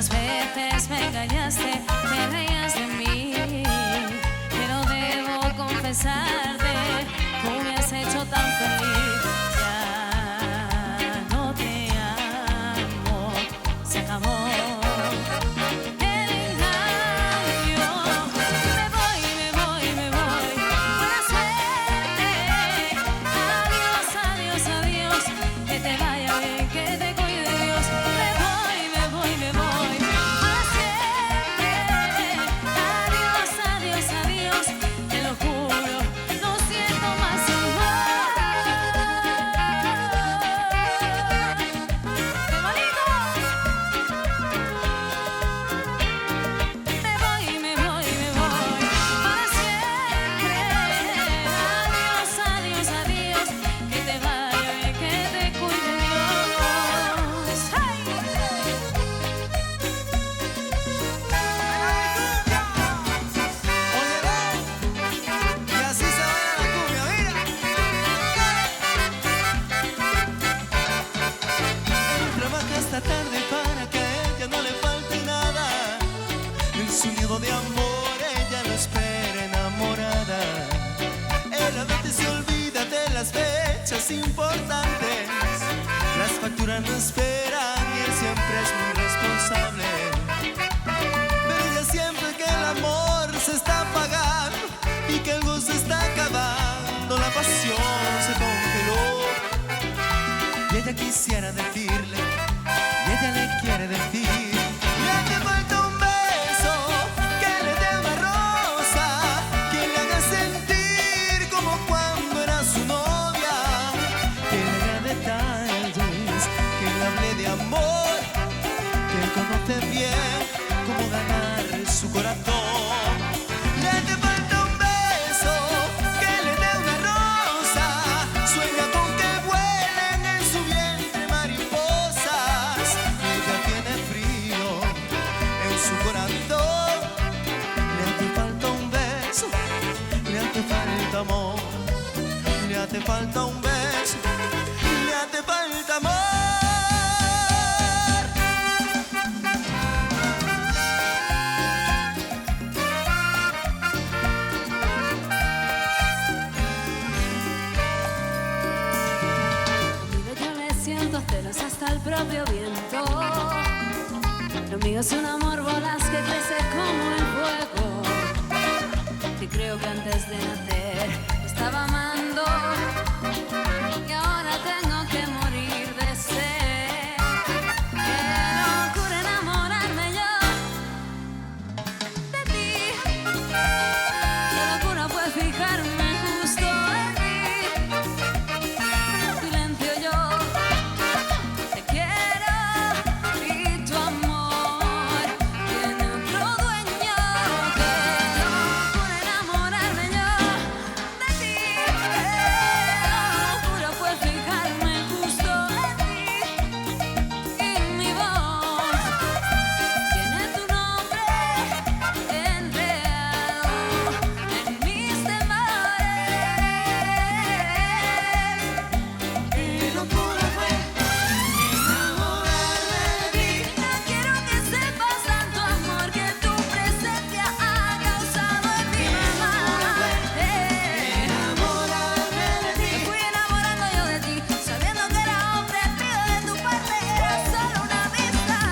Muchas veces me engañaste, te reías de mí, pero debo confesarte, tú me has hecho tan feliz. Ya no te amo, se acabó. De amor, ella lo espera enamorada. Él a veces se olvida de las fechas importantes. Las facturas no esperan y él siempre es muy responsable. Pero ella siempre que el amor se está apagando y que el gozo está acabando, la pasión se congeló. Y ella quisiera decirle, y ella le quiere decir, le hace falta un beso, que le dé una rosa, que le haga sentir como cuando era su novia, que le haga detalles, que le hable de amor, que conoce bien cómo ganar su corazón. Le hace falta un beso, que le dé una rosa, sueña con que vuelen en su vientre mariposas. Ella tiene frío en su corazón. Le hace falta un beso, le hace falta amor, le hace falta un beso, le hace falta amor. Yo le siento celos hasta el propio viento. Lo mío es un amor voraz que crece como el fuego. Y creo que antes de nacer estaba amando y ahora tengo que morir de sed. Qué locura enamorarme yo de ti. Qué locura fue fijarme justo en ti. Silencio yo te quiero y tu amor tiene otro dueño. Qué locura enamorarme yo de ti. Qué locura fue fijarme justo en ti. Y mi voz tiene tu nombre enredado en mis temores. Qué locura fue enamorarme de ti. No quiero que sepas tanto amor que tu presencia ha causado en mi mamá. Enamorarme de ti. Me fui enamorando yo de ti, sabiendo que era hombre mío de tu parte era solo una amistad.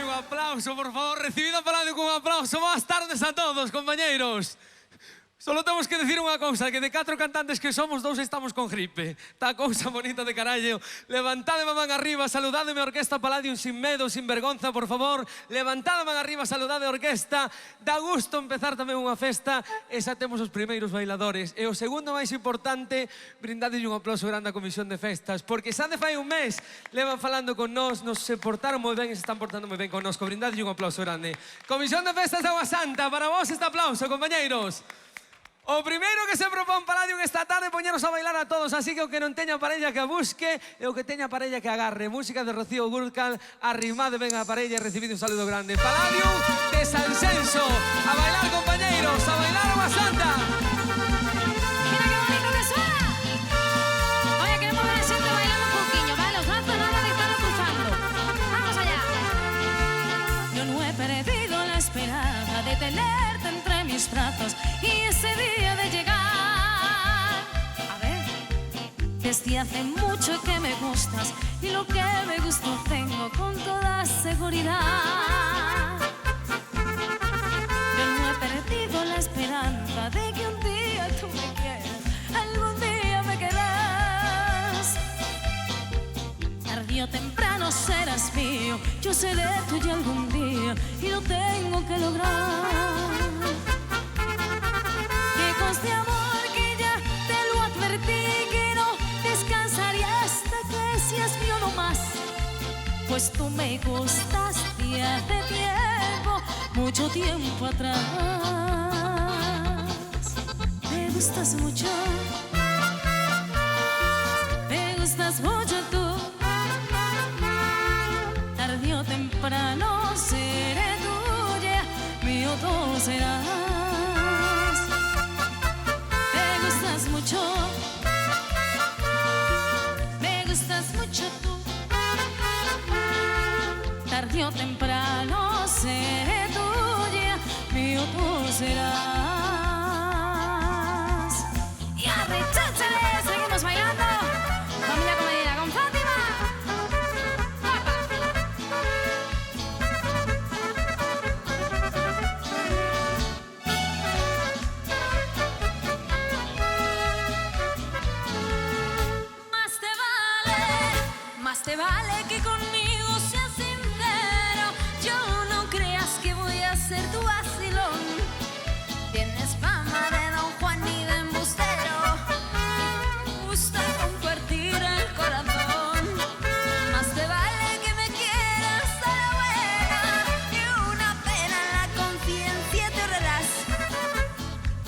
Un aplauso, por favor, recibido a Paladio con un aplauso. Buenas tardes a todos, compañeros. Solo temos que decir unha cousa, que de 4 cantantes que somos, 2 estamos con gripe. Tá cousa bonita de carallo. Levantade a man arriba, saludademe a Orquesta Palladium sin medo, sin vergonza, por favor. Levantade a man arriba, saludade a orquesta. Dá gusto empezar tamén unha festa e xa temos os primeiros bailadores. E o segundo máis importante, brindade un aplauso grande á Comisión de Festas, porque xa de fai un mes levan falando con nos se portaron moi ben e se están portando moi ben con nos. Brindade un aplauso grande. Comisión de Festas de Agua Santa, para vos este aplauso, compañeiros. O primeiro que se propón Palladium esta tarde poñeros a bailar a todos, así que o que non teña parella que a busque e o que teña parella que agarre. Música de Rocío Gurcal, arrimade ben a parella e recibide un saludo grande. Palladium de Sanxenxo, a bailar compañeiros, a bailar Agua Santa. Mira qué bonito que suena. desde hace mucho que me gustas y lo que me gustó tengo con toda seguridad. Yo no he perdido la esperanza de que un día tú me quieras, algún día me querrás. Tarde o temprano serás mío, yo seré tuya algún día y lo tengo que lograr. Que conste amor que ya te lo advertí, que no descansaré hasta que seas mío no más. Pues tú me gustas y hace tiempo, mucho tiempo atrás. Me gustas mucho, me gustas mucho tú. Tarde o temprano seré tuya, mío tú serás. Me gustas mucho, me gustas mucho tú. Tarde o temprano seré tuya, mío tú serás. Y arrecháchale, seguimos bailando. Familia Comedida con Fátima. Más te vale que conmigo seas sincero. Yo no creas que voy a ser tu vacilón. Tienes fama de Don Juan y de embustero. Me gusta compartir el corazón. Más te vale que me quieras a la buena, que una pena en la conciencia te ahorrarás.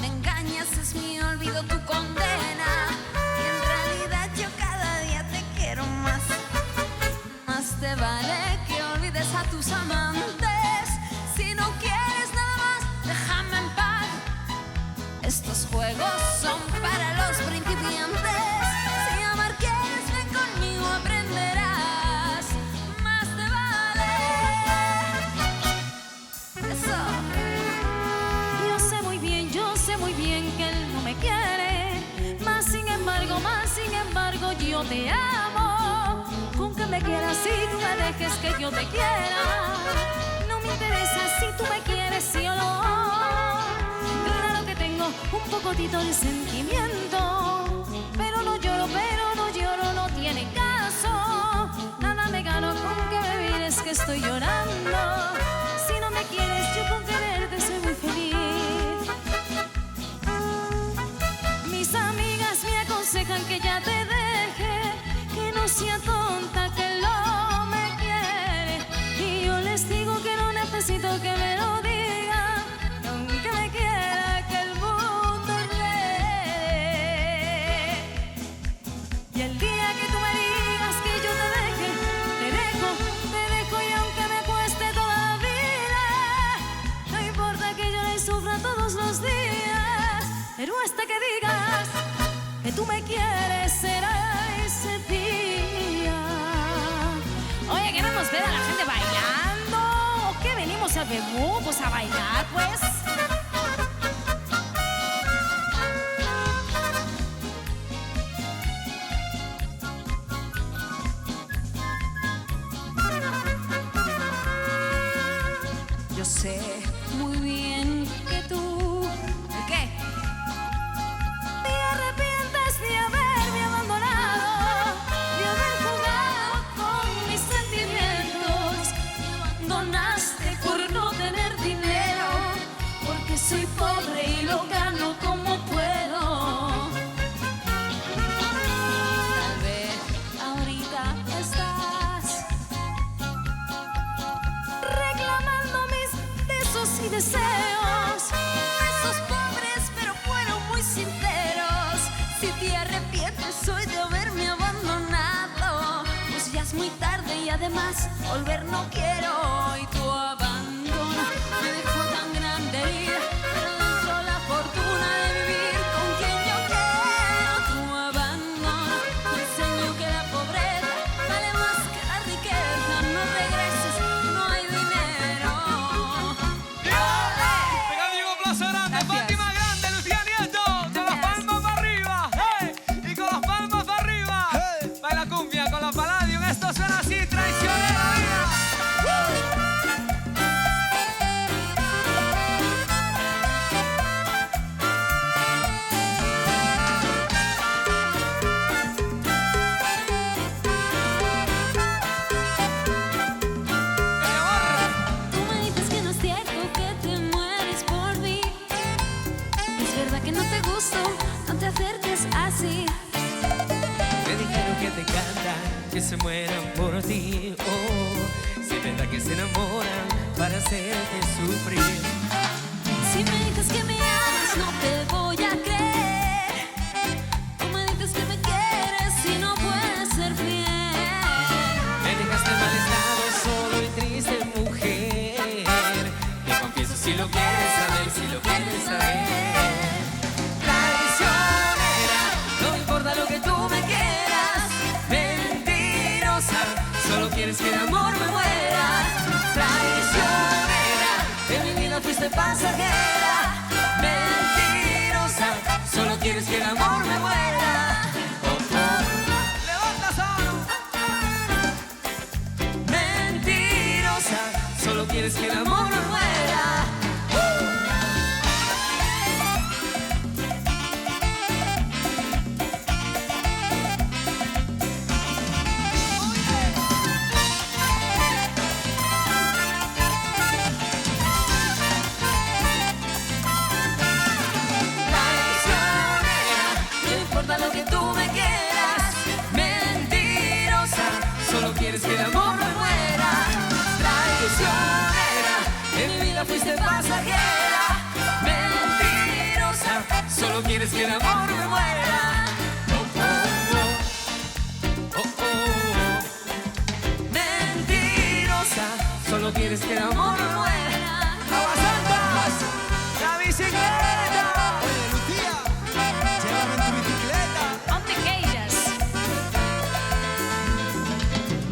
Me engañas, es mi olvido tu condena, y en realidad yo cada día te quiero más. Más te vale que olvides a tus amantes. Si no quieres nada más, déjame en paz. Estos juegos son para los principiantes. Si amar quieres, ven conmigo, aprenderás. Más te vale. Eso. Yo sé muy bien que él no me quiere. Más sin embargo, yo te amo. Con que me quieras y tú me dejes que yo te quiera. No me interesa si tú me quieres, sí o no. Claro que tengo un pocotito de sentimiento, pero no lloro, no tiene caso. Nada me gano con que me mires que estoy llorando. Si no me quieres, yo con quererte soy muy feliz. Mis amigas me aconsejan que ya te deje, que no sea tonta, que él no me quiere. Y yo les digo que no necesito que me lo diga, aunque me quiera que el mundo ruede. Y el día que tú me digas que yo te deje, te dejo y aunque me cueste toda la vida, no importa que yo le sufra todos los días, pero hasta que digas que tú me quieres será ese día. Oye, ¿qué vamos a ver a la gente bailando? ¿O qué venimos a Bebú? Pues a bailar, pues. Yo sé muy bien que tú... ¿Qué? Te arrepientes de haberme abandonado, de haber jugado con mis sentimientos. Me abandonaste por no tener dinero, porque soy pobre y lo gano como puedo. Tal vez ahorita estás reclamando mis besos y deseos, besos pobres pero fueron muy sinceros. Si te arrepientes hoy de haberme abandonado, pues ya es muy tarde y además volver no quiero. Y tu abandono me dejó tan grande herida, pero dentro la fortuna de vivir con quien yo quiero. Tu abandono me enseñó que la pobreza vale más que la riqueza. No regreses, no hay dinero. Pegad un aplauso grande, Fátima Grande, Lucía Nieto, con las palmas para arriba, ¡hey! Y con las palmas para arriba. así. Me dijeron que te encantan, que se mueran por ti. Oh, si es verdad que se enamoran para hacerte sufrir. Si me dices que me amas, no te voy a creer. Tú me dices que me quieres y no puedes ser fiel. Me dejaste en mal estado, solo y triste, mujer. Te confieso si lo quieres saber, si lo quieres saber. Traicionera, no importa lo que tú me quieras. Mentirosa, solo quieres que el amor me muera. Traicionera, en mi vida fuiste pasajera. Mentirosa, solo quieres que el amor me muera. Oh, oh. Levanta solo. Mentirosa, solo quieres que el amor me muera. Lo que tú me quieras, mentirosa, solo quieres que el amor me muera. Traicionera, en mi vida fuiste pasajera. Mentirosa, solo quieres que el amor me muera. Oh, oh, oh. Oh, oh. Mentirosa, solo quieres que el amor me muera. ¡Aguasantas! ¡La bicicleta! Oye, Lucía, llévame en tu bicicleta. ¿Dónde queiras?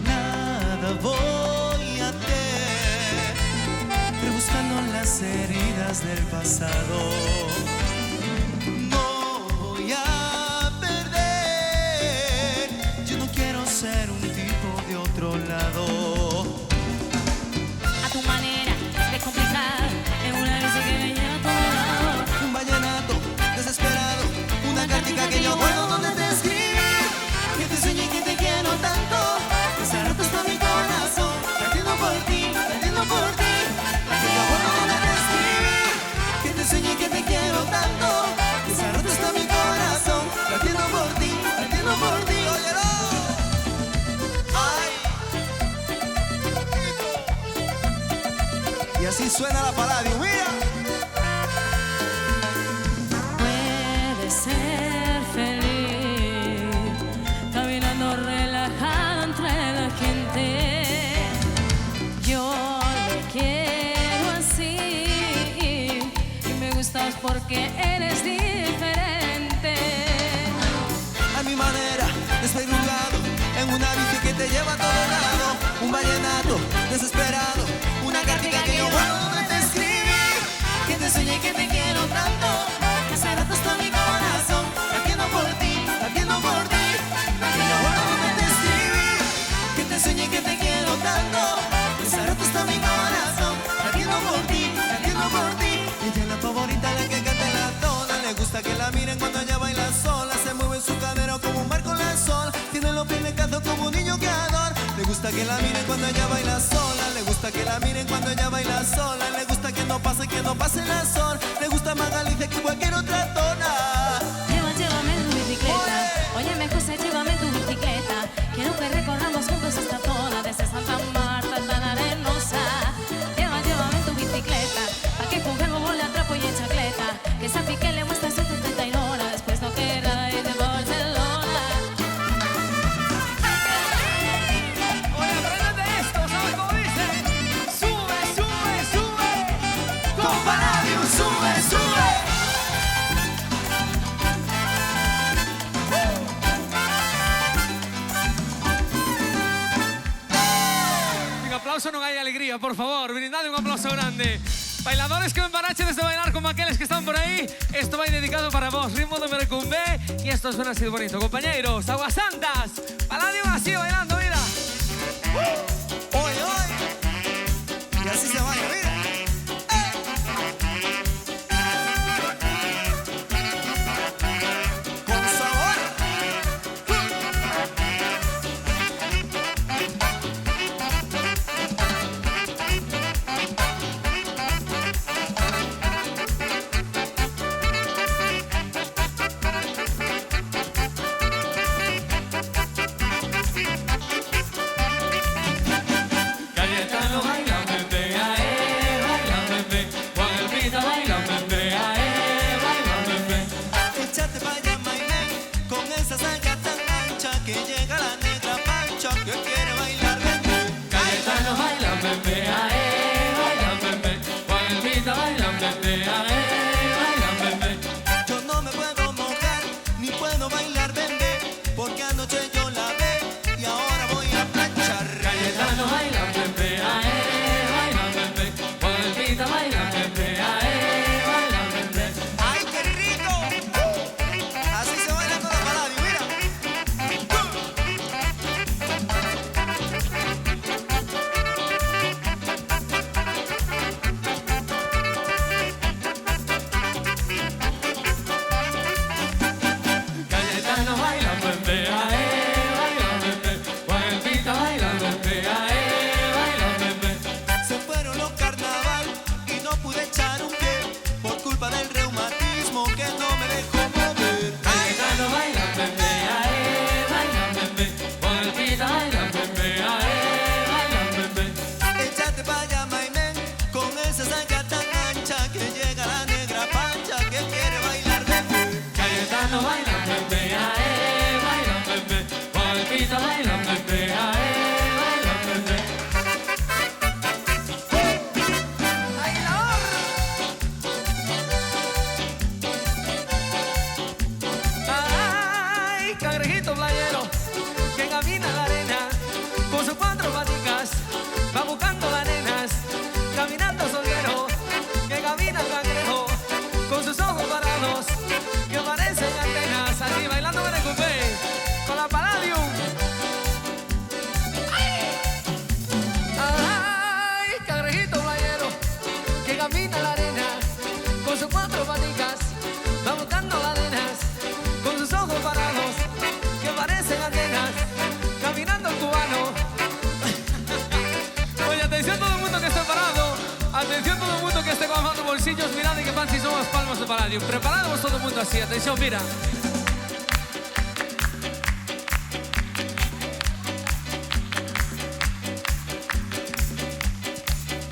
Nada voy a hacer, rebuscando las heridas del pasado. No voy a perder, yo no quiero ser un tipo de otro lado. A tu manera de complicar, en una bici que me lleva a todo lado. Un vallenato desesperado, una cartica que yo guardo donde te escribí. Que te sueño y que te quiero tanto, que se ha roto hasta mi corazón. Latiendo por ti, latiendo por ti. Que yo guardo donde te escribí. Que te sueño y que te quiero tanto, que se ha roto hasta mi corazón. Latiendo por ti, latiendo por ti. Óyelo. Ay. Y así suena la Palladium, mira. Puedes ser feliz caminando relajado entre la gente. Yo lo quiero así y me gustas porque eres diferente. A mi manera, despelucado, en una bici que te lleva a todo lado. Un vallenato desesperado, una cartica que yo guardo donde te escribí. Que te soñé y que te quiero tanto, que se ha roto hasta mi corazón. Latiendo por ti, latiendo por ti. Que yo guardo donde te escribí. Que te soñé y que te quiero tanto, que se ha roto hasta mi corazón. Latiendo por ti, latiendo por ti. Ella es la favorita, la que canta en la zona. Le gusta que la miren cuando ella baila sola. Se mueve su cadera como un mar con el sol. Tiene los pies descalzos como un niño que adora. Le gusta que la miren cuando ella baila sola. Le gusta que la miren cuando ella baila sola. Le gusta que no pase la sol. Le gusta más Galicia que cualquier otra zona. Llévame en tu bicicleta. Óyeme, José, llévame en tu bicicleta. Quiero que recorramos juntos esta zona desde Santa Marta hasta la Arenosa. Llévame en tu bicicleta. Pa' que con el bobo le atrapo y en chacleta. Que esa pique le muestra 130 horas. Después no queda ir de Barcelona. Oye, aprendete esto, ¿sabes cómo dice? Sube, sube, sube. Con Palladium, sube, sube. Un aplauso, no hay alegría, por favor. Brindad un aplauso grande. Bailadores que me embarachen desde bailar como aquellos que están por ahí. Esto va dedicado para vos, ritmo de Merecumbé. Y esto suena así de bonito. Compañeros, Aguasantas, Palladium así bailando, mira. Oye, oye. Y así se baila, mira. Con sabor. Échate pa' allá, Maimén, con esa sanga tan ancha que llega la negra pancha que quiere bailar bebé. Cayetano baila bebé, baila bebé. Juan Elvita baila bebé, baila bebé. Yo no me puedo mojar ni puedo bailar bebé, porque anoche yo la ve y ahora voy a planchar. Cayetano baila bebé, baila bebé. Juan Elvita baila bebé, baila bebé. ¡Ay, qué rico! Así se baila toda la Paladio, mira. Cayetano baila bebé, baila bebé. Juan Elvita baila bebé, baila bebé. Se fueron los carnaval y no pude echar un pie por culpa del reumatismo que no me dejó mover. Cayetano baila bebé, baila bebé. Juan Elvita baila bebé, baila bebé. Échate pa' allá, Maimén, con esa sanga tan ancha que llega la negra pancha que quiere bailar bebé. Cayetano baila bebé, baila bebé. Juan Elvita baila bebé, baila bebé. Ay, cangrejito playero que camina en la arena con sus cuatro paticas, va buscando las nenas, caminando solguero, que camina el cangrejo con sus ojos parados que parecen antenas, así bailando en el cupé con la Palladium. Ay, cangrejito playero que camina en la arena con sus cuatro paticas, va buscando las nenas con sus ojos parados que parecen antenas, caminando el cubano. Oye, atención todo el mundo que esté parado, atención todo el mundo que esté con los bolsillos, mirad de qué fancy son las palmas de Palladium. Preparados todo el mundo así, atención, mira.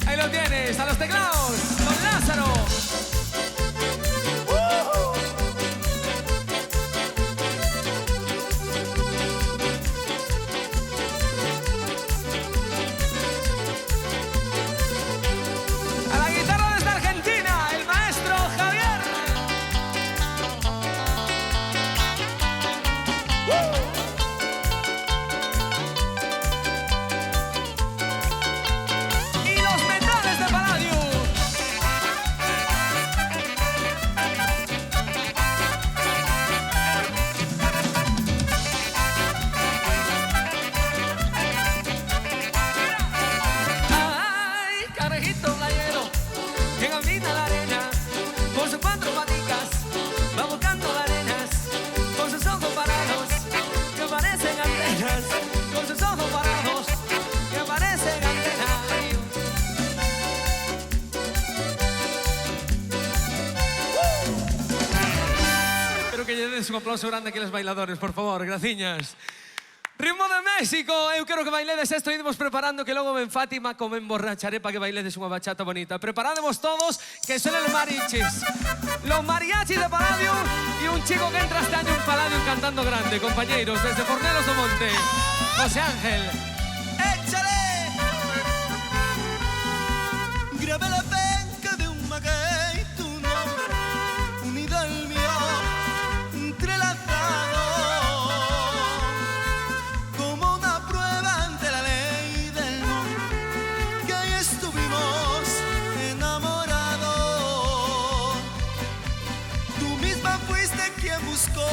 Ahí lo tienes, a los teclados, don Lázaro. A la guitarra desde Argentina, el maestro Javier. Y los metales de Palladium. Ay, cangrejito playero que camina en la arena con sus cuatro paticas, va buscando las arenas con sus ojos parados que parecen antenas, con sus ojos parados que parecen antenas. Espero que lle des un aplauso grande aquí a los bailadores, por favor, graciñas. Ritmo de México, eu quero que bailedes esto e idemos preparando que logo ven Fátima como emborracharé para que bailedes unha bachata bonita. Preparademos todos que son los mariachis. Los mariachis de Palladium y un chico que entra este año en Palladium cantando grande, compañeros, desde Fornelos do Monte, José Ángel. ¡Échale! Grabé la penca de un maguey, tu nombre unido al mío, entrelazado como una prueba ante la ley del mundo, que ahí estuvimos enamorados. Tú misma fuiste quien buscó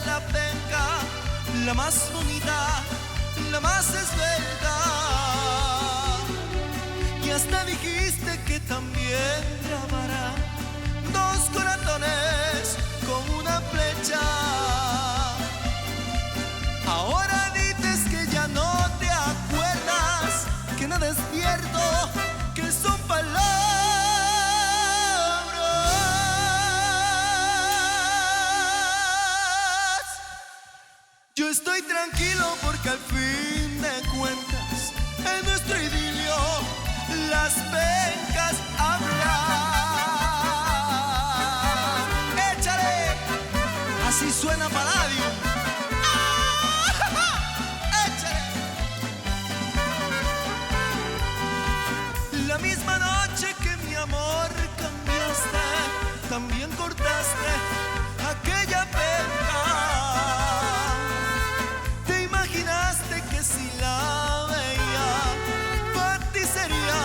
la penca, la más bonita, la más esbelta, y hasta dijiste que también grabará dos corazones con una flecha. Ahora dices que ya no te acuerdas, que nada es cierto, que son palabras. Yo estoy tranquilo porque al fin de cuentas en nuestro idilio las pencas hablan. Échale Así suena Palladium. La misma noche que mi amor cambiaste, también cortaste aquella pena. Te imaginaste que si la veía, para ti sería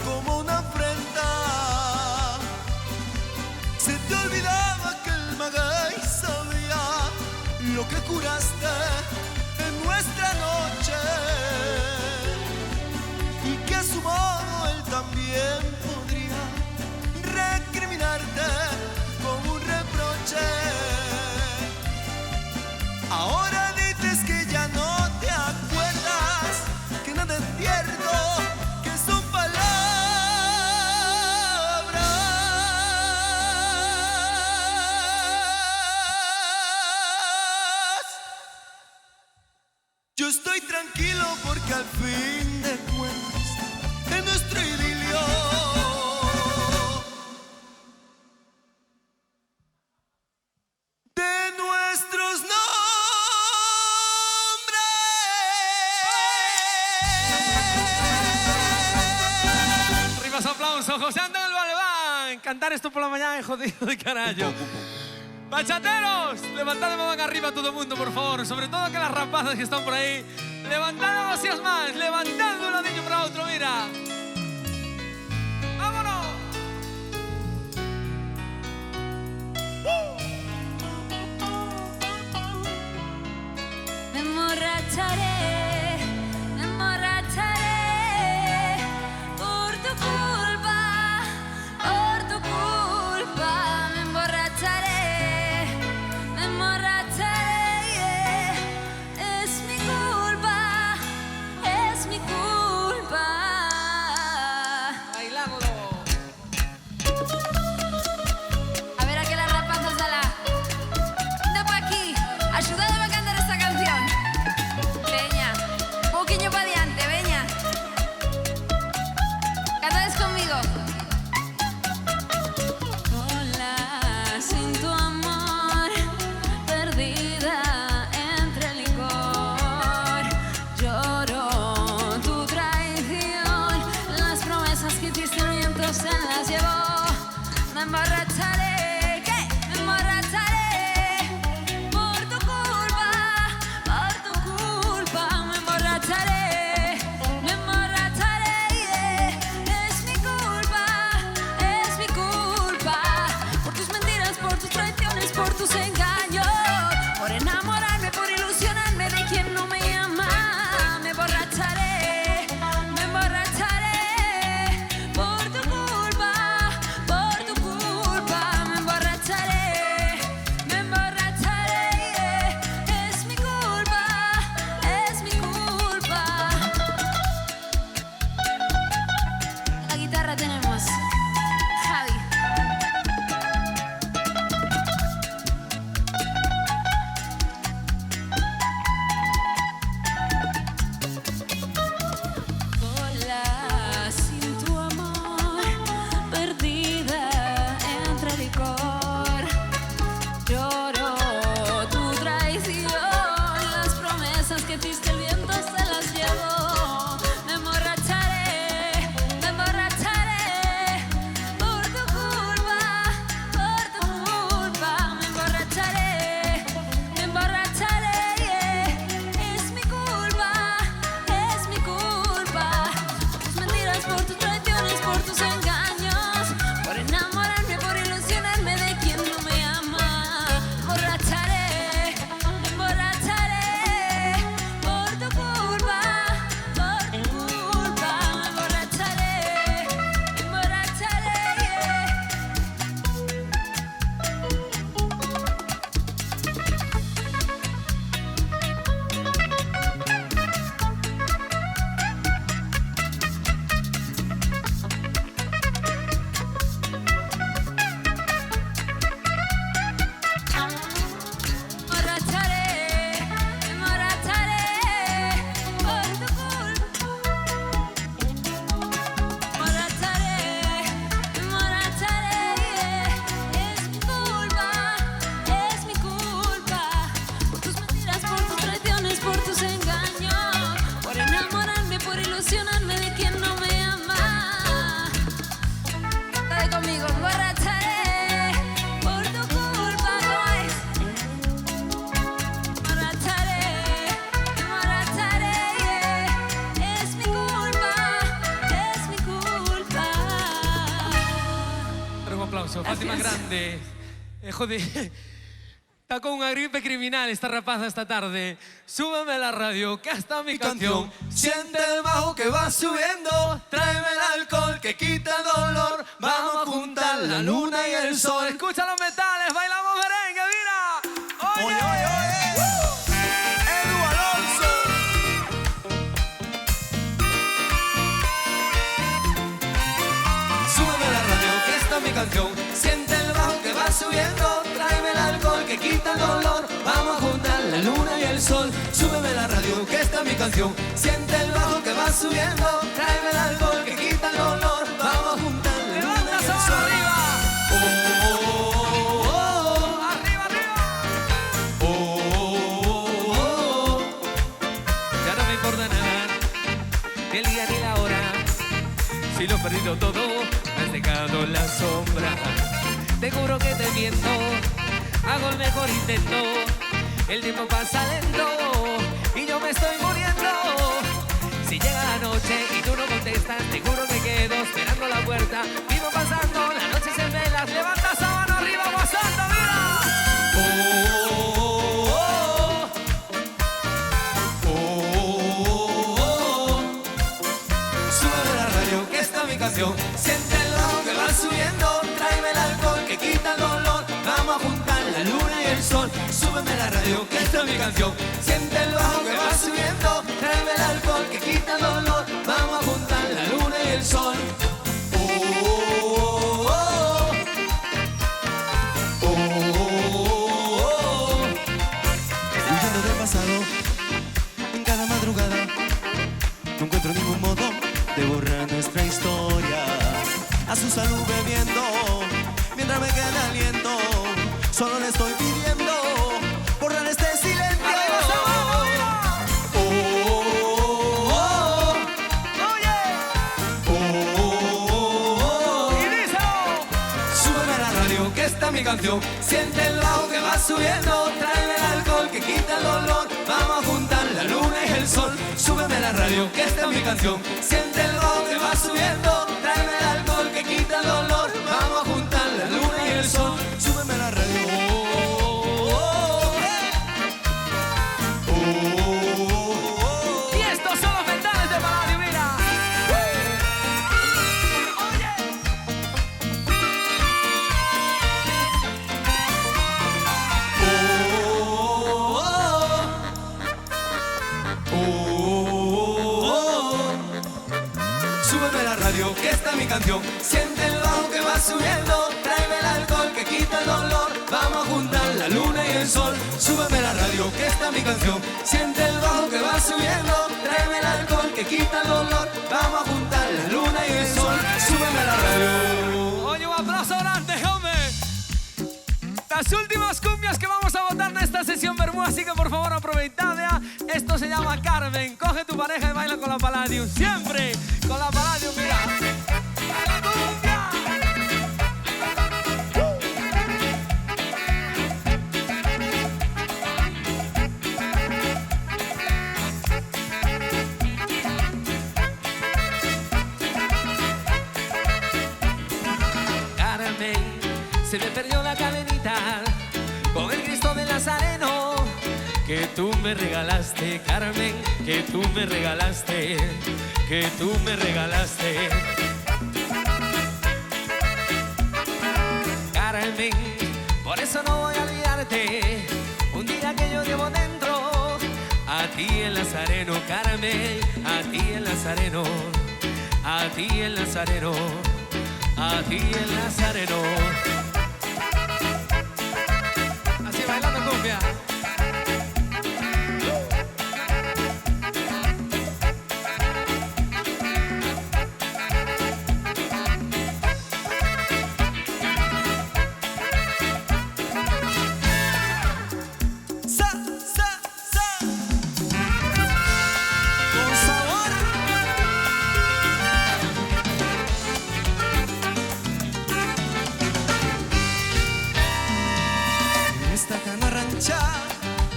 como una afrenta. Se te olvidaba que el maguey sabía lo que curaste en nuestra noche, y que a su modo él también podría recriminarte como un reproche. Ahora dices que ya no te acuerdas, que nada es cierto, que son palabras. Yo estoy tranquilo porque al fin de cuentas en nuestro idilio de nuestros nombres. Arriba su aplauso, José Antonio Baleván. Cantar esto por la mañana es jodido de carallo. Bachateros, levantad mano arriba todo el mundo, por favor. Sobre todo que las rapazas que están por ahí. Levantad demasiados más, levantad de un ladillo para otro, mira. ¡Vámonos! Me emborracharé por tu culpa, me emborracharé, es mi culpa, es mi culpa. Bailando. A ver, aquí las rapazas de la... Anda pa' aquí, ayúdame a cantar esta canción. Veña, un poquillo para adelante, veña. Cantades conmigo. Hola, sin tu amor, perdida entre el licor. Lloro tu traición, las promesas que hiciste el viento se las llevó. Me emborracharé, ¿qué? Me emborracharé por tu culpa, me emborracharé, es mi culpa, por tus mentiras, por tus traiciones, por tus engaños, por enamorarme, por ilusionarme de quien no me ama. Me emborracharé por tu culpa, me emborracharé, es mi culpa. La guitarra tenemos Javi. grande. Joder, está con una gripe criminal esta rapaza esta tarde. Súbeme la radio, que hasta mi canción. Siente el bajo que va subiendo, tráeme el alcohol que quita el dolor. Vamos a juntar la luna y el sol. Escucha los metales, bailamos merengue, mira. Oye, oye, oye. Edu Alonso. Súbeme la radio, que esta es mi canción. Siente el bajo que va subiendo, tráeme el alcohol que quita el dolor. Vamos a juntar la luna y el sol. Súbeme la radio, que esta es mi canción. Siente el bajo que va subiendo, tráeme el alcohol que quita el dolor. Vamos a juntar la luna y el sol. Arriba. Oh, oh, oh, oh. Arriba, arriba. Oh, oh, oh. Ya no me importa nada, ni el día ni la hora. Si lo he perdido todo, me has dejado en la sombra. Te juro que te miento, hago el mejor intento. El tiempo pasa lento y yo me estoy muriendo. Si llega la noche y tú no contestas, te juro que quedo esperando la puerta. Vivo pasando las noches en velas, levanta esa mano arriba, pasando, mira. Súbeme la radio, que esta es mi canción. Siente el bajo que va subiendo, tráeme el alcohol que quita el dolor. Vamos a juntar la luna y el sol. Súbeme la radio, que esta es mi canción. Siente el bajo que va subiendo, tráeme el alcohol que quita el dolor. Vamos a juntar la luna y el sol. Oh, oh, oh. Oh, oh, oh. Huyendo del pasado, en cada madrugada no encuentro ningún modo de borrar nuestra historia. A su salud bebiendo, mientras me queda el aliento. Solo le estoy pidiendo borrar este silencio. Oh, oh, oh. Oh, oh, oh. Súbeme a la radio, que esta es mi canción. Siente el bajo que va subiendo, tráeme el alcohol que quita el dolor. Vamos a juntar la luna y el sol. Súbeme a la radio, que esta es mi canción. Siente el bajo que va subiendo, tráeme el alcohol que quita el dolor. Vamos a juntar la luna y el sol. Súbeme a la radio. Y estos son los metales de Paladio, mira. Súbeme la radio, que esta es mi canción. Siente el bajo que va subiendo, tráeme el alcohol que quita el dolor. Vamos a juntar la luna y el sol. Súbeme la radio, que esta es mi canción. Siente el bajo que va subiendo, tráeme el alcohol que quita el dolor. Vamos a juntar la luna y el sol. Súbeme la radio. Oye, un aplauso grande, hombre. Las últimas cumbias que vamos a votar en esta sesión Bermú, así que por favor aprovechadla. Esto se llama Carmen. Coge tu pareja y baila con la Palladium. Siempre con la Palladium, mira. ¡La cumbia! Carmen, se me perdió la cadenita con el Cristo del Nazareno que tú me regalaste, Carmen, que tú me regalaste, que tú me regalaste. Carmen, por eso no voy a olvidarte un día que yo llevo dentro. A ti el Nazareno, Carmen, a ti el Nazareno, a ti el Nazareno, a ti el Nazareno. Así bailando cumbia.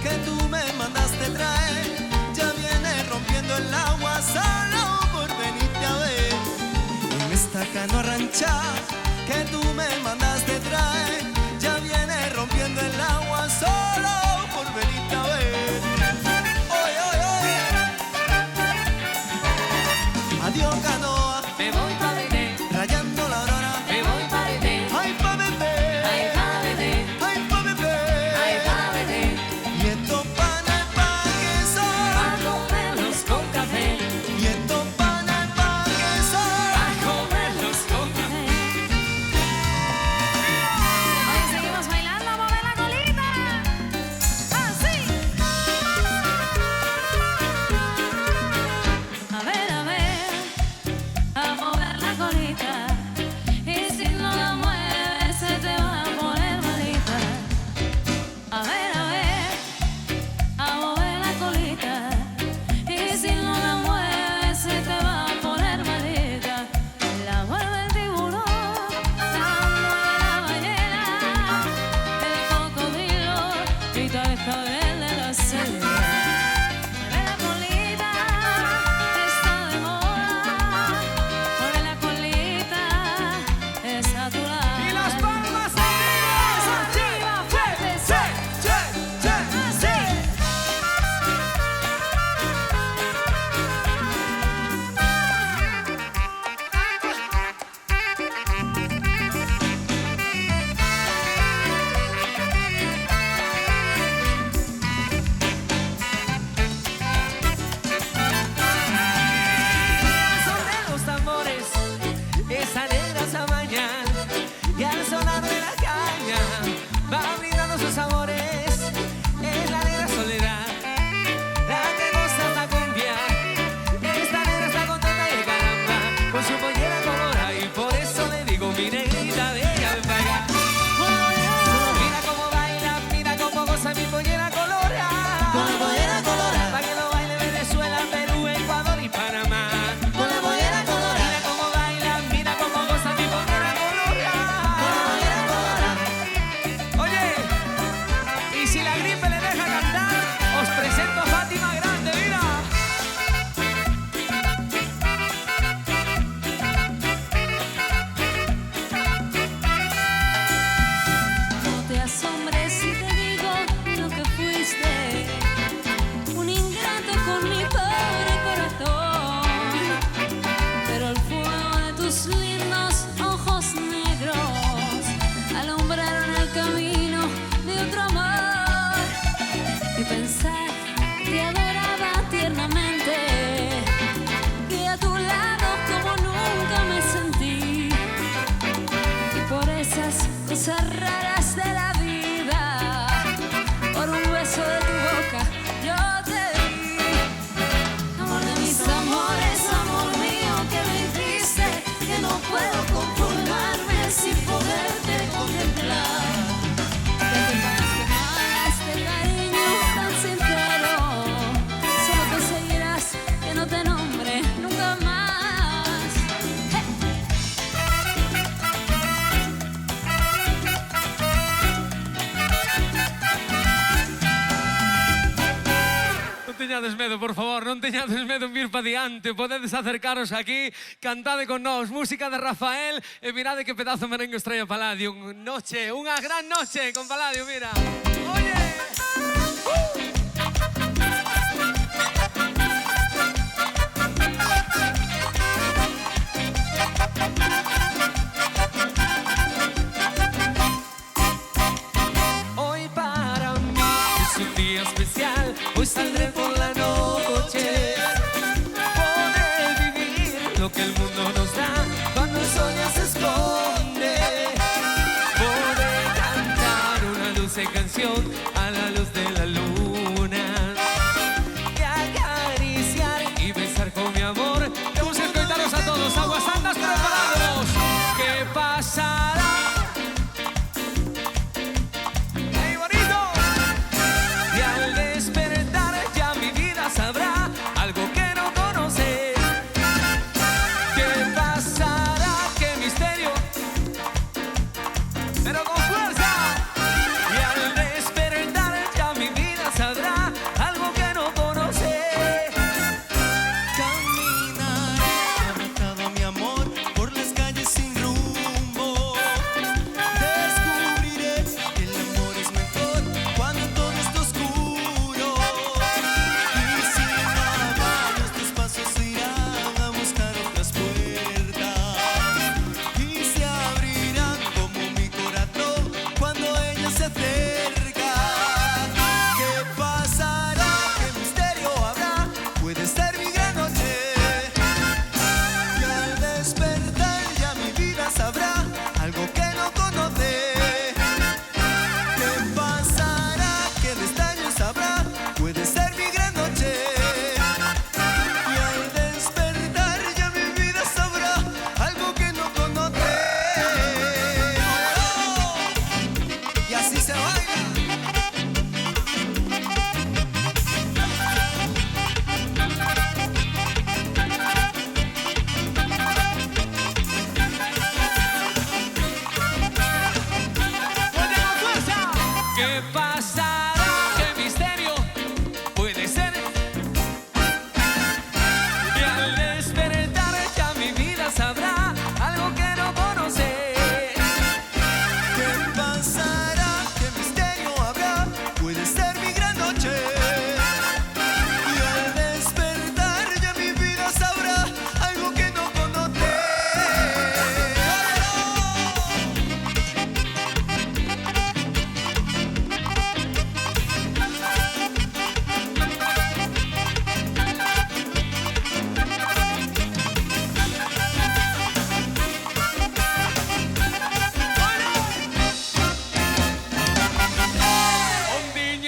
Que tú me mandaste traer ya viene rompiendo el agua solo por venirte a ver. En esta canoa rancha que que tú me mandaste traer ya viene rompiendo el agua solo por venirte a ver. Oye, oye, oye. Adiós, canoa. Me voy pa' beber, Rayando la aurora. me voy pa' beber, Ay, pa' beber. ay, pa' beber, Ay, pa' beber. ay, pa' beber, Y estos panes pa' que son. pa' comerlos con café, Y estos panes pa' que son. pa' comerlos con café. Hoy seguimos bailando, mueve la colita. Así. A ver, a mover la colita. Y si no la mueves, se te va a poner malita. A ver, a mover la colita. Y si no la mueves, se te va a poner malita. La mueve el tiburón, la mueve la ballena, el cocodrilo y tal vez de la selva. Mueve la colita, está de moda. Mueve la colita, está a tu lado. Y las palmas arriba, fuerte, che, che, che, así. Son de los tambores, esa negra sabaña, y al sonar de la caña va brindando sus sabores. Es la negra soledad, la que goza esta cumbia. Esta negra está contenta de caramba, con su pollera colora, y por eso le digo, mi negrita, bella, ven para acá. Mira cómo baila, mira cómo goza mi pollera colora. Con la pollera colora. Pa' que lo baile Venezuela, Perú, Ecuador y Panamá. Con la pollera colora. Mira cómo baila, mira cómo goza mi pollera colora. Con la pollera colora. Oye, y si la gripe le deja cantar, os presento a Fátima Grande, mira. No te asombres si te digo lo que fuiste, un ingrato con mi pobre corazón. Pero el fuego de tus lindos ojos negros alumbraron el camino de otro amor. Y pensar que te adoraba tiernamente, que a tu lado como nunca me sentí. Y por esas cosas raras de la vida, por un beso de tu boca, yo te di. Amor de mis amores, amor mío, que me hiciste, que no puedo conformarme sin poderte contemplar. Que te ganaste mal este cariño tan sincero, solo conseguirás que no te nombre nunca más. Hey. Non teñades medo, por favor, non teñades medo en vir pa diante. Podedes acercaros aquí, cantade con nós, música de Rafael, e mirade que pedazo merengue os trae a Palladium. Noche, unha gran noche con Palladium, mira. Oye! Hoy para mí es un día especial, hoy saldré por la noche, poder vivir lo que el mundo nos da cuando el sol ya se esconde, poder cantar una dulce canción a la luz de la luna, y acariciar y besar con mi amor. Vamos a escoitaros a todos, aguas santas preparados. ¿Qué pasará? ¡Ay, bonito! Y al despertar ya mi vida sabrá algo que no conoce. ¿Qué pasará? ¡Qué misterio! Pero con fuerza. Y al despertar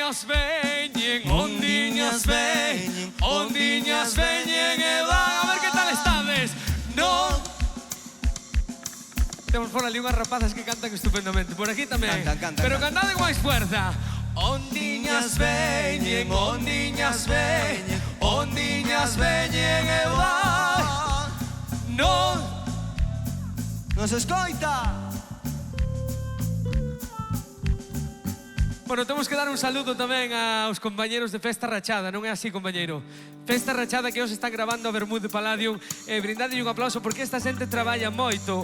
Ondiñas veñen, ondiñas veñen, ondiñas veñen e van. A ver que tal estades. No. Temos por ali unhas rapazas que cantan estupendamente. Por aquí tamén. Cantan. Pero cantade con máis fuerza. Ondiñas veñen, ondiñas veñen, ondiñas veñen e van. No. Nos escoita. Bueno, temos que dar un saludo tamén aos compañeros de Festa Rachada, non é así, compañeiro? Festa Rachada que os están grabando a Bermud de Palladium. Brindade un aplauso porque esta xente traballa moito.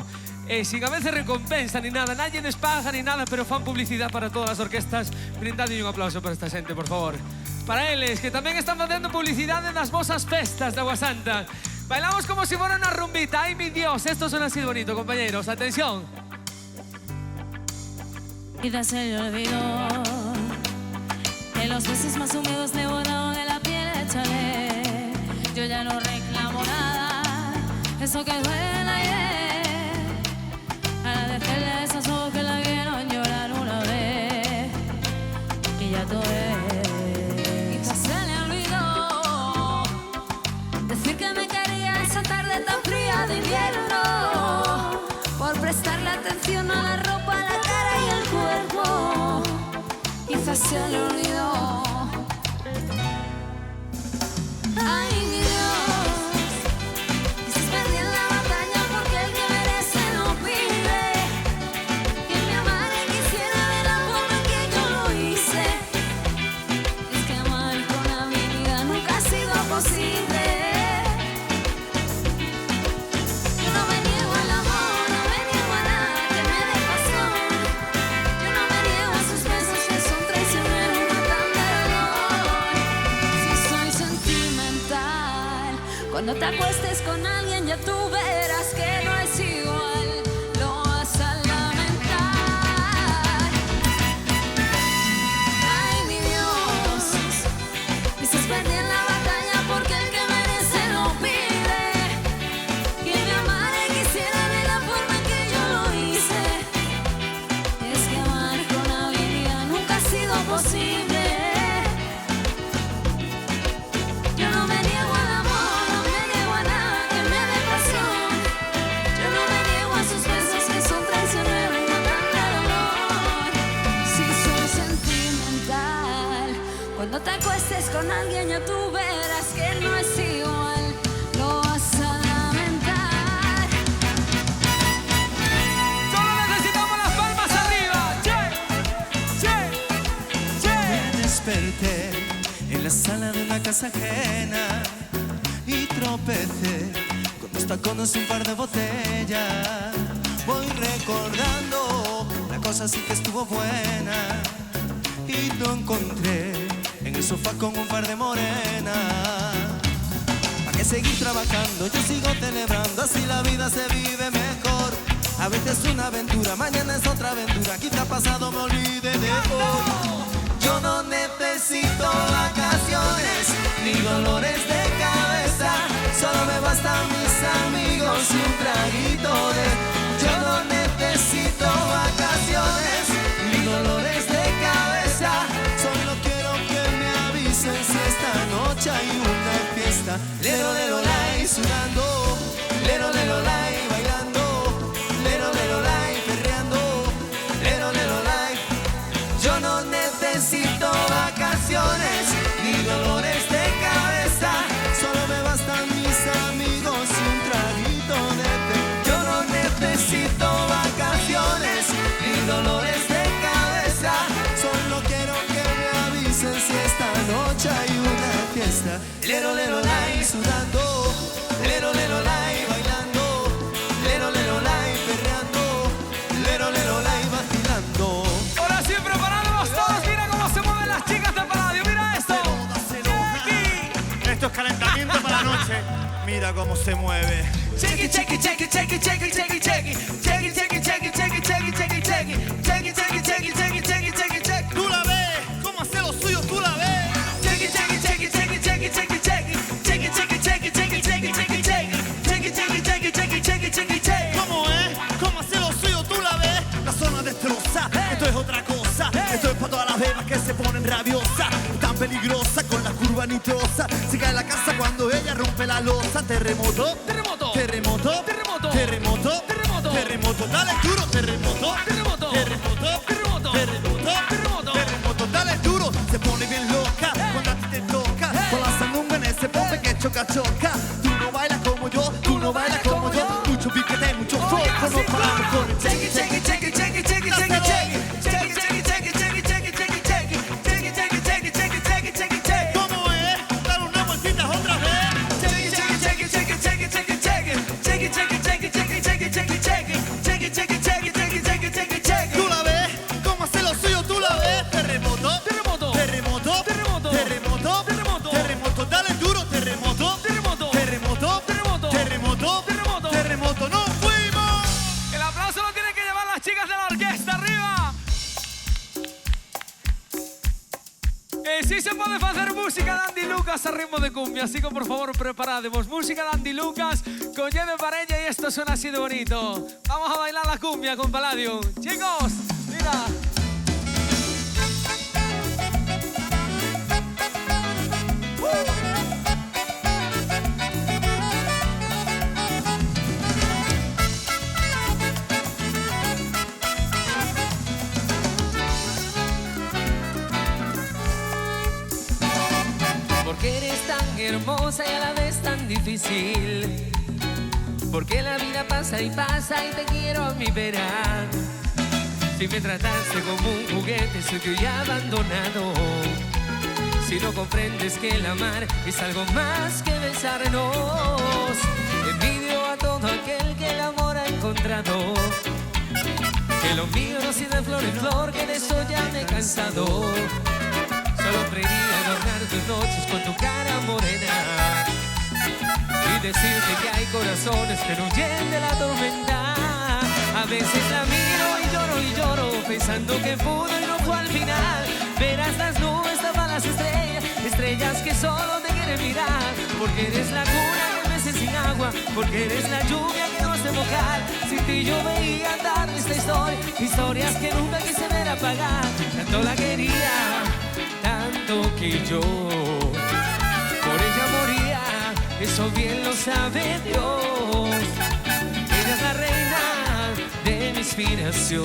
Sin a veces recompensa ni nada, nadie les paga ni nada, pero fan publicidade para todas as orquestas. Brindade un aplauso para esta xente, por favor. Para eles, que tamén están facendo publicidade nas vosas festas de Agua Santa. Bailamos como si fuera una rumbita. ¡Ay, mi Dios! Esto suena así bonito, compañeros. ¡Atención! Vida se le olvidó que los besos más húmedos le volaron de la piel échale. Yo ya no reclamo nada, eso quedó en el aire. Agradecerle a esos ojos que la vieron llorar una vez, que ya todo es. Quizás se le olvidó decir que me quería esa tarde tan fría de invierno, por prestarle atención a la ropa, a la cara y al cuerpo. Quizás se le olvidó. Ay, mi Dios, quizás perdí en la batalla porque el que merece no pide. Que me amara y quisiera de la forma en que yo lo hice. Es que amar con habilidad nunca ha sido posible. Cuando te acuestes con alguien ya tú verás que no es igual, lo vas a lamentar. Ay, mi Dios, quizás perdí en la batalla porque el que merece no pide. Que me amara y quisiera de la forma en que yo lo hice. Es que amar con habilidad nunca ha sido posible. Yo no me niego al amor. Cuando te acuestes con alguien ya tú verás que no es igual, lo vas a lamentar. Solo necesitamos las palmas arriba. Me desperté en la sala de una casa ajena y tropecé con dos tacones y un par de botellas. Voy recordando, la cosa sí que estuvo buena y lo encontré en el sofá con un par de morenas. ¿Para qué seguir trabajando? Yo sigo celebrando, así la vida se vive mejor. A veces una aventura, mañana es otra aventura. Quizá pasado me olvide de hoy. Yo no necesito vacaciones ni dolores de cabeza. Solo me bastan mis amigos y un traguito de... Yo no necesito vacaciones ni dolores de cabeza. Solo quiero que me avisen si esta noche hay una fiesta. Lero, lero, lai, sudando. Lero, lero, lai, bailando. Lero, lero, lai, perreando. Lero, lero, lai. Yo no necesito vacaciones ni dolores de cabeza. Solo me bastan mis amigos y un traguito de té. Yo no necesito vacaciones ni dolores de cabeza. Solo quiero que me avisen si esta noche hay una fiesta. Lero, lero, lai, sudando. Lero, lero, lai, bailando. Lero, lero, lai, perreando. Lero, lero, lai, vacilando. Ahora sí, preparados todos. Mira cómo se mueven las chicas de Palladium. Mira esto. Esto es calentamiento para la noche. Mira cómo se mueve. Check it, check it, check it, check it, check it, check it, check it. Check it, check it, check it, check it, check it, check it, check it. Check it, check it, check it, check it, check it, check it, check it. Tú la ves, cómo hace lo suyo, tú la ves. Check it, check it, check it, check it, check it, check it, check it. Check it, check it, check it, check it, check it, check it, check it. Check it, check it, check it, check it, check it, check it, check it. ¿Cómo es? ¿Cómo hace lo suyo, tú la ves? La zona destroza, esto es otra cosa. Esto es para todas las bebas que se ponen rabiosas. rosa, tan peligrosa con la curva nitrosa. Se cae la casa cuando ella rompe la losa. Terremoto, Terremoto. terremoto, Terremoto. terremoto, Terremoto. terremoto, dale duro, terremoto, Terremoto. terremoto, Terremoto. terremoto, Terremoto. terremoto, dale duro. Se pone bien loca cuando a ti te toca. Con la sandunga en ese pompe que choca, choca. Tú no bailas como yo, tú no bailas como yo. Mucho piquete, mucho foco, no paramos con el cheque, cheque, cheque, cheque, cheque, cheque, cheque. ¿Cómo es? Dale una vueltita otra vez. Tú la ves, cómo hace lo suyo, tú la ves. Terremoto, Terremoto. terremoto, Terremoto. terremoto, Terremoto. terremoto, dale duro, terremoto, Terremoto. terremoto, Terremoto. terremoto, Terremoto. terremoto, ¡nos fuimos! El aplauso lo tienen que llevar las chicas de la orquesta, arriba. Sí se puede hacer música de Andy Lucas a ritmo de cumbia, así que por favor preparademos. Música de Andy Lucas con Yede Parella y esto suena así de bonito. Vamos a bailar la cumbia con Palladium. Chicos, mira. Porque eres tan hermosa y a la vez tan difícil. Porque la vida pasa y pasa y te quiero a mi vera. Si me trataste como un juguete suyo y abandonado. Si no comprendes que el amar es algo más que besarnos. Envidio a todo aquel que el amor ha encontrado. Que lo mío no sirve de flor en flor, que de eso ya me he cansado. Solo creería adornar tus noches con tu cara morena y decirte que hay corazones que no huyen de la tormenta. A veces la miro y lloro pensando que pudo y no fue al final. Verás las nubes tapan las estrellas, estrellas que solo te quieren mirar. Porque eres la cuna de meses sin agua, porque eres la lluvia que no hace mojar. Sin ti yo veía andar esta historia, historias que nunca quise ver apagar. Tanto la quería, tanto que yo por ella moría, eso bien lo sabe Dios. Ella es la reina de mi inspiración,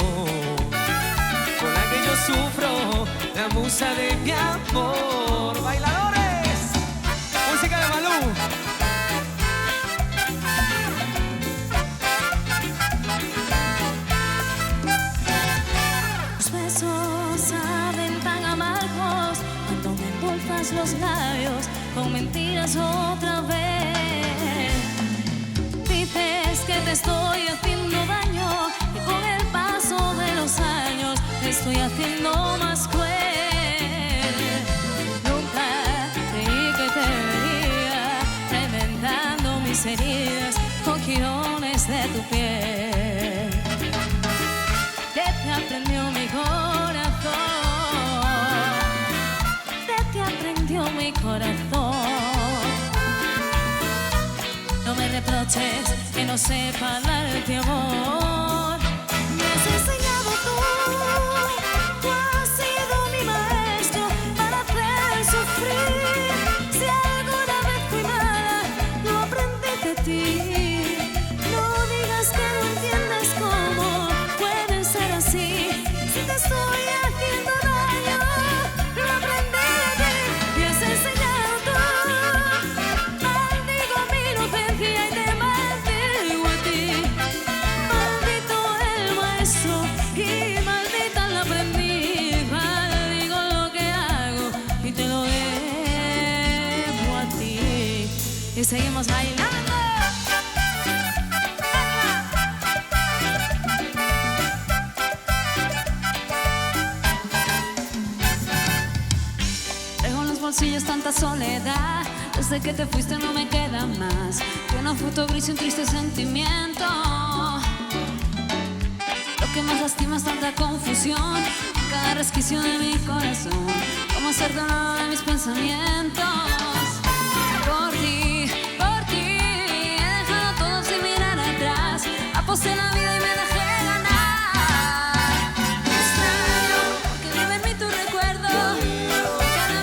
con la que yo sufro, la musa de mi amor. Bailadores, música de Malú. Tus besos saben tan amargos cuando me endulzas los labios con mentiras otra vez. Dices que te estoy haciendo daño y con el paso de los años te estoy haciendo más cruel. Nunca creí que te vería reventando mis heridas con jirones de tu piel. Te aprendió mi corazón, te aprendió mi corazón. No me reproches que no sepa darte amor. Me has enseñado tú has sido mi maestro para hacer sufrir. Si alguna vez fui mala, lo aprendí de ti. No digas que no entiendes cómo puede ser así. Si te estoy haciendo daño, lo aprendí de ti. Me has enseñado tú. Maldigo mi inocencia y te maldigo a ti. Maldito el maestro y maldita la aprendiz. Maldigo lo que hago y te lo debo a ti. Y seguimos bailando. Dejo en los bolsillos tanta soledad. Desde que te fuiste no me queda más que una foto gris y un triste sentimiento. Lo que más lastima es tanta confusión, cada resquicio de mi corazón. Cómo hacer nada de mis pensamientos. Por ti, he dejado todo sin mirar atrás. Aposté la vida y me dejé ganar. Extraño porque vive en mí tu recuerdo. Cada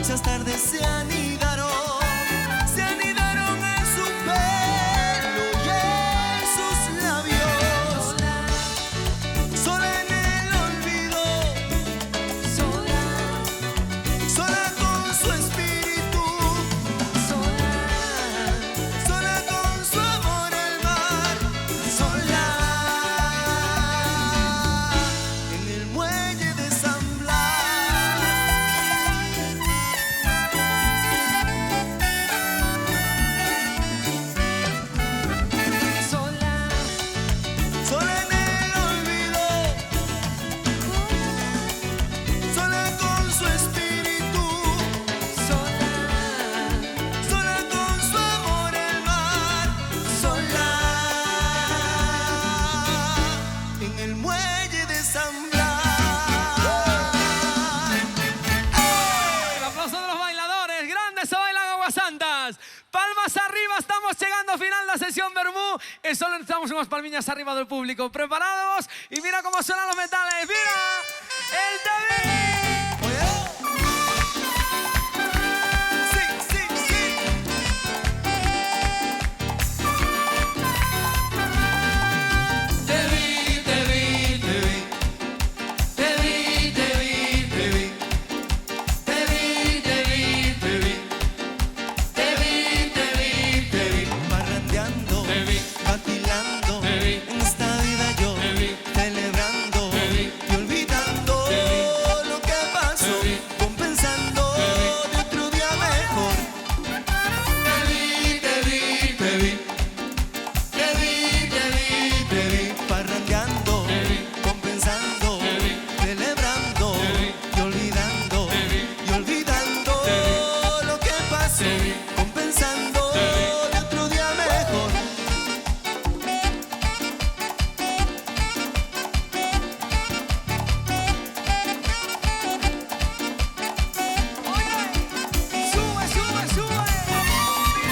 muchas tardes se anidaron en su pelo y en sus labios. Sola en el olvido, sola con su espíritu, sola con su amor al mar, sola en el muelle de San Blas. Sola en el olvido, sola con su espíritu, sola con su amor al mar, sola en el muelle de San Blas. El aplauso de los bailadores, grandes se bailan aguasantas. Palmas arriba, estamos llegando al final de la sesión Bermú. Solo necesitamos unas palmiñas arriba del público. ¿Preparados? Y mira cómo suenan los metales. ¡Mira! ¡El David! Sí, sí, sí. Te vi, te vi, te vi. Te vi, te vi, te vi. Te vi, te vi, te vi. Te vi, te vi, te vi. Parrandeando, Te vi. vacilando, Te vi. en esta vida yo Te vi. celebrando Te vi. y olvidando Te vi. lo que pasó, Te vi. compensando Te vi. de otro día mejor. Te vi, te vi, te vi. Te vi, te vi, te vi. Parrandeando, Te vi. compensando, Te vi. celebrando Te vi. y olvidando Te vi. y olvidando Te vi. lo que pasó, Te vi. compensando Te vi. de otro día mejor. ¡Sube, sube, sube!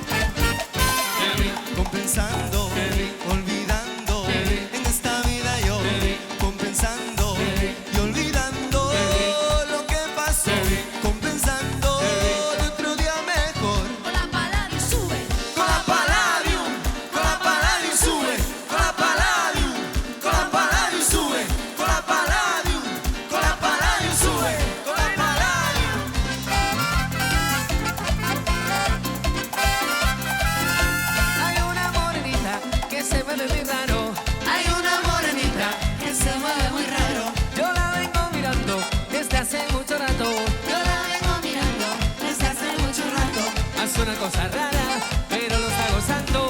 Te vi. Compensando, Te vi. olvidando, Te vi. en esta vida yo, Te vi. compensando Te vi. y olvidando Te vi. lo que pasó, Te vi. compensando Te vi. de otro día mejor. Con la Palladium sube. Con la Palladium, con la Palladium sube, con la Palladium, con la Palladium sube, con la Palladium, con la Palladium sube, con la Palladium. Hay una morenita que se mueve muy raro. Hay una morenita que se mueve muy raro. Yo la vengo mirando desde hace mucho rato. Yo la vengo mirando desde hace mucho rato. Hace una cosa rara, pero lo está gozando.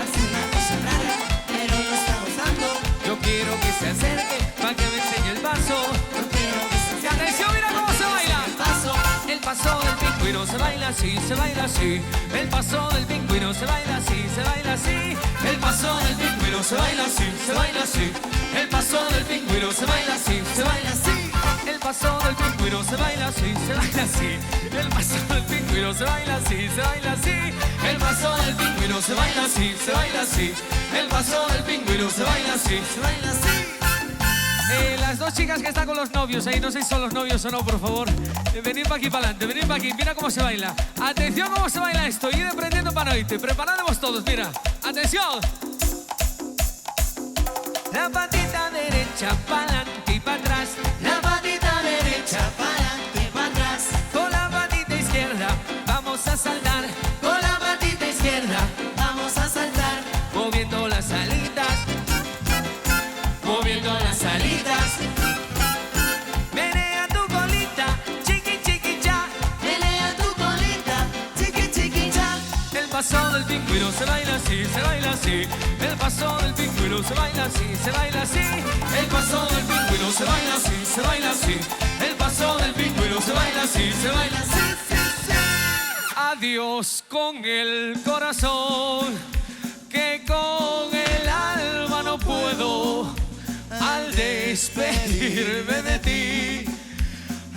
Hace una cosa rara, pero lo está gozando. Yo quiero que se acerque para que me enseñe el paso. Yo quiero que se Y atención, mira cómo se baila. paso. El paso del pingüino se baila así, se baila así. El paso del pingüino se baila así, se baila así. El paso del pingüino se baila así, se baila así. El paso del pingüino se baila así, se baila así. El paso del pingüino se baila así, se baila así. El paso del pingüino se baila así, se baila así. El paso del pingüino se baila así, se baila así. El paso del pingüino se baila así, se baila así. Las dos chicas que están con los novios ahí, no sé si son los novios o no, por favor. Venid para aquí para adelante, venid para aquí. Mira cómo se baila. Atención cómo se baila esto. Ir aprendiendo para oírte. Preparamos todos, mira. Atención. La patita derecha para adelante y para atrás. La patita derecha para adelante y para atrás. Con la patita izquierda vamos a saltar. Con la patita izquierda vamos a saltar. Moviendo las alitas. Moviendo las alitas. Menea tu colita. Chiqui chiqui cha. Pelea tu colita, chiqui chiqui cha. El paso del pingüino se baila así, se baila así. El paso del pingüino se baila así, se baila así. El paso del pingüino se baila así, se baila así. El paso del pingüino se baila así, se baila así. Adiós con el corazón, que con el alma no puedo. Al despedirme de ti,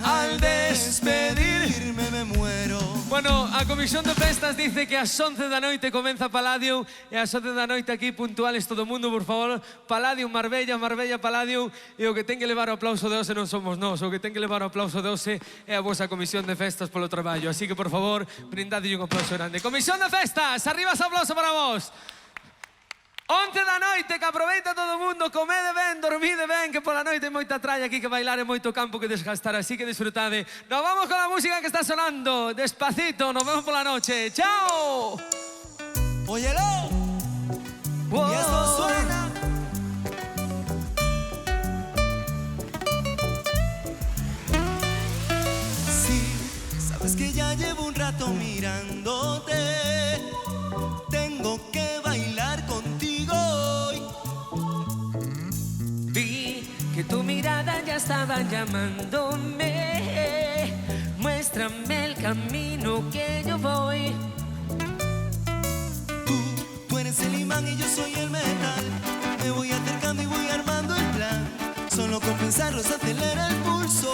al despedirme Me muero. Bueno, a Comisión de Festas dice que ás 11 da noite comeza Palladium e ás 11 da noite aquí puntuales todo o mundo, por favor. Palladium, Marbella, Marbella, Palladium. E o que ten que levar o aplauso de hoxe non somos nós, o que ten que levar o aplauso de hoxe é a vosa Comisión de Festas polo traballo. Así que, por favor, brindadlle un aplauso grande. Comisión de Festas, arriba ese aplauso para vos. 11 da noite, que aproveita todo o mundo, comede ben, dormide ben, que pola noite hai moita tralla aquí que bailar e moito campo que desgastar, así que disfrutade. Nos vamos con a música que está sonando, Despacito, nos vemos pola noche, chao. Óyelo, y esto suena. Sí, sabes que ya llevo un rato mirándote. Tengo que bailar contigo hoy. Vi que tu mirada ya estaba llamándome. Muéstrame el camino que yo voy. Tú eres el imán y yo soy el metal. Me voy acercando y voy armando el plan. Solo con pensarlo se acelera el pulso.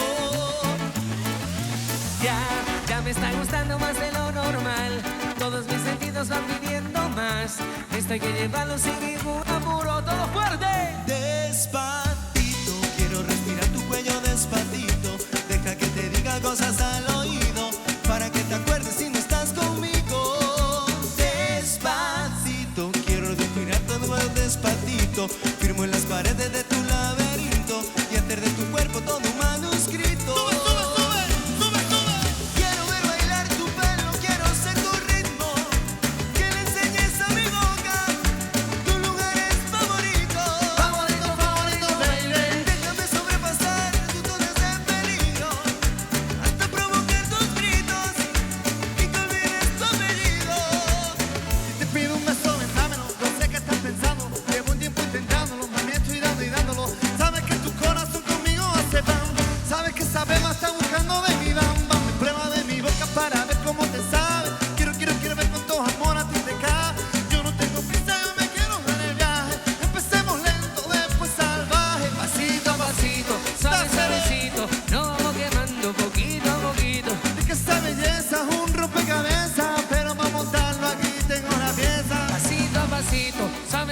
Ya me está gustando más de lo normal. Todos mis sentidos van pidiendo más. Esto hay que llevarlo sin ningún apuro. Todo fuerte. Despacito, quiero respirar tu cuello despacito. Deja que te diga cosas al oído, para que te acuerdes si no estás conmigo. Despacito, quiero respirar tu cuello despacito. Firmo en las paredes de tu laberinto y hacer de tu cuerpo todo un manuscrito.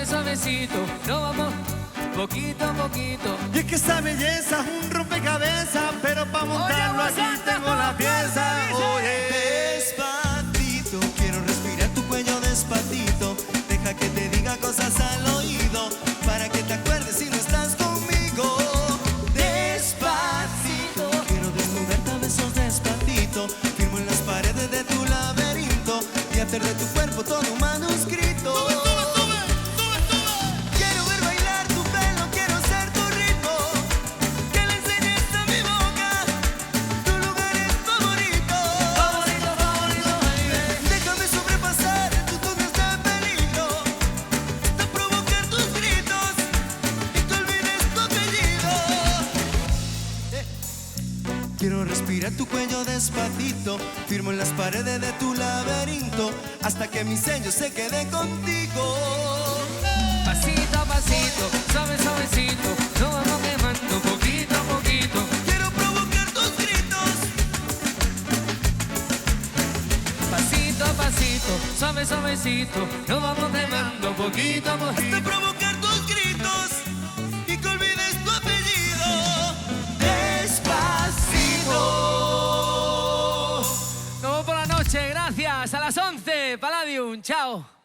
Suavecito, no vamos poquito a poquito. Y es que esa belleza es un rompecabezas, pero para montarlo aquí tengo la pieza. Oye, despacito, quiero respirar tu cuello despacito. Deja que te diga cosas al oído, para que te acuerdes si no estás conmigo. Despacito, quiero desnudarte a besos despacito. Firmo en las paredes de tu laberinto y hacer de tu cuerpo todo un manuscrito. Quiero respirar tu cuello despacito, firmo en las paredes de tu laberinto, hasta que mi sello se quede contigo. Pasito a pasito, suave, suavecito, nos vamos quemando poquito a poquito. Quiero provocar tus gritos. Pasito a pasito, suave, suavecito, nos vamos quemando poquito a Hasta poquito. provocar tus gritos y que olvides tu apellido. Nos vemos por la noche, gracias. A las 11, Palladium, chao.